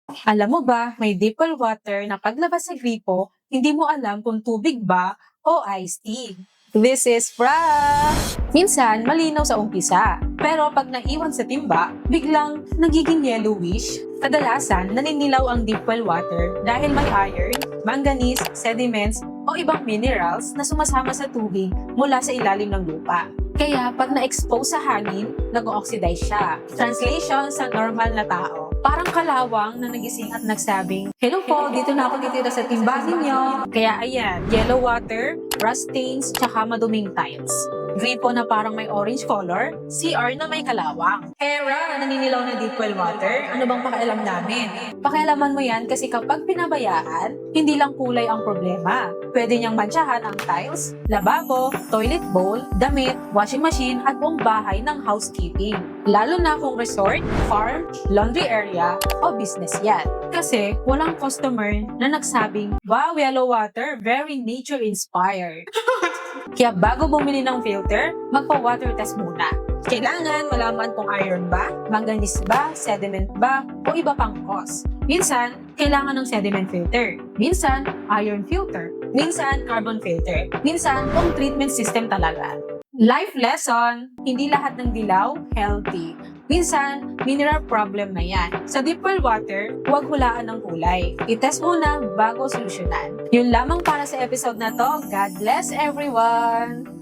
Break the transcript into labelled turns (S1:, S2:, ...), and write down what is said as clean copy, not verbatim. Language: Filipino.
S1: Alam mo ba, may deep well water na paglabas sa gripo, hindi mo alam kung tubig ba o iced tea. This is prank! Minsan, malinaw sa umpisa. Pero pag naiwan sa timba, biglang nagiging yellowish. Kadalasan, naninilaw ang deep well water dahil may iron, manganese, sediments, o ibang minerals na sumasama sa tubig mula sa ilalim ng lupa. Kaya pag na-expose sa hangin, nag-oxidize siya. Translation sa normal na tao. Parang kalawang na nagising at nagsabing, "Hello po, dito na ako titira sa timba ninyo." Kaya ayan, yellow water, rust stains, tsaka maduming tiles. Gripo na parang may orange color, CR na may kalawang. Era, naninilaw na deep well water, ano bang pakialam namin? Pakialaman mo yan kasi kapag pinabayaan, hindi lang kulay ang problema. Pwede niyang mantsahan ang tiles, lababo, toilet bowl, damit, washing machine at buong bahay ng housekeeping. Lalo na kung resort, farm, laundry area o business yan. Kasi walang customer na nagsabing, "Wow, yellow water, very nature-inspired." Kaya bago bumili ng filter, magpa-water test muna. Kailangan malaman kung iron ba, manganese ba, sediment ba, o iba pang cause. Minsan, kailangan ng sediment filter. Minsan, iron filter. Minsan, carbon filter. Minsan, kung treatment system talaga. Life lesson, hindi lahat ng dilaw, healthy. Minsan, mineral problem na yan. Sa deep well water, huwag hulaan ng kulay. I-test muna bago solusyonan. Yun lamang para sa episode na to. God bless everyone!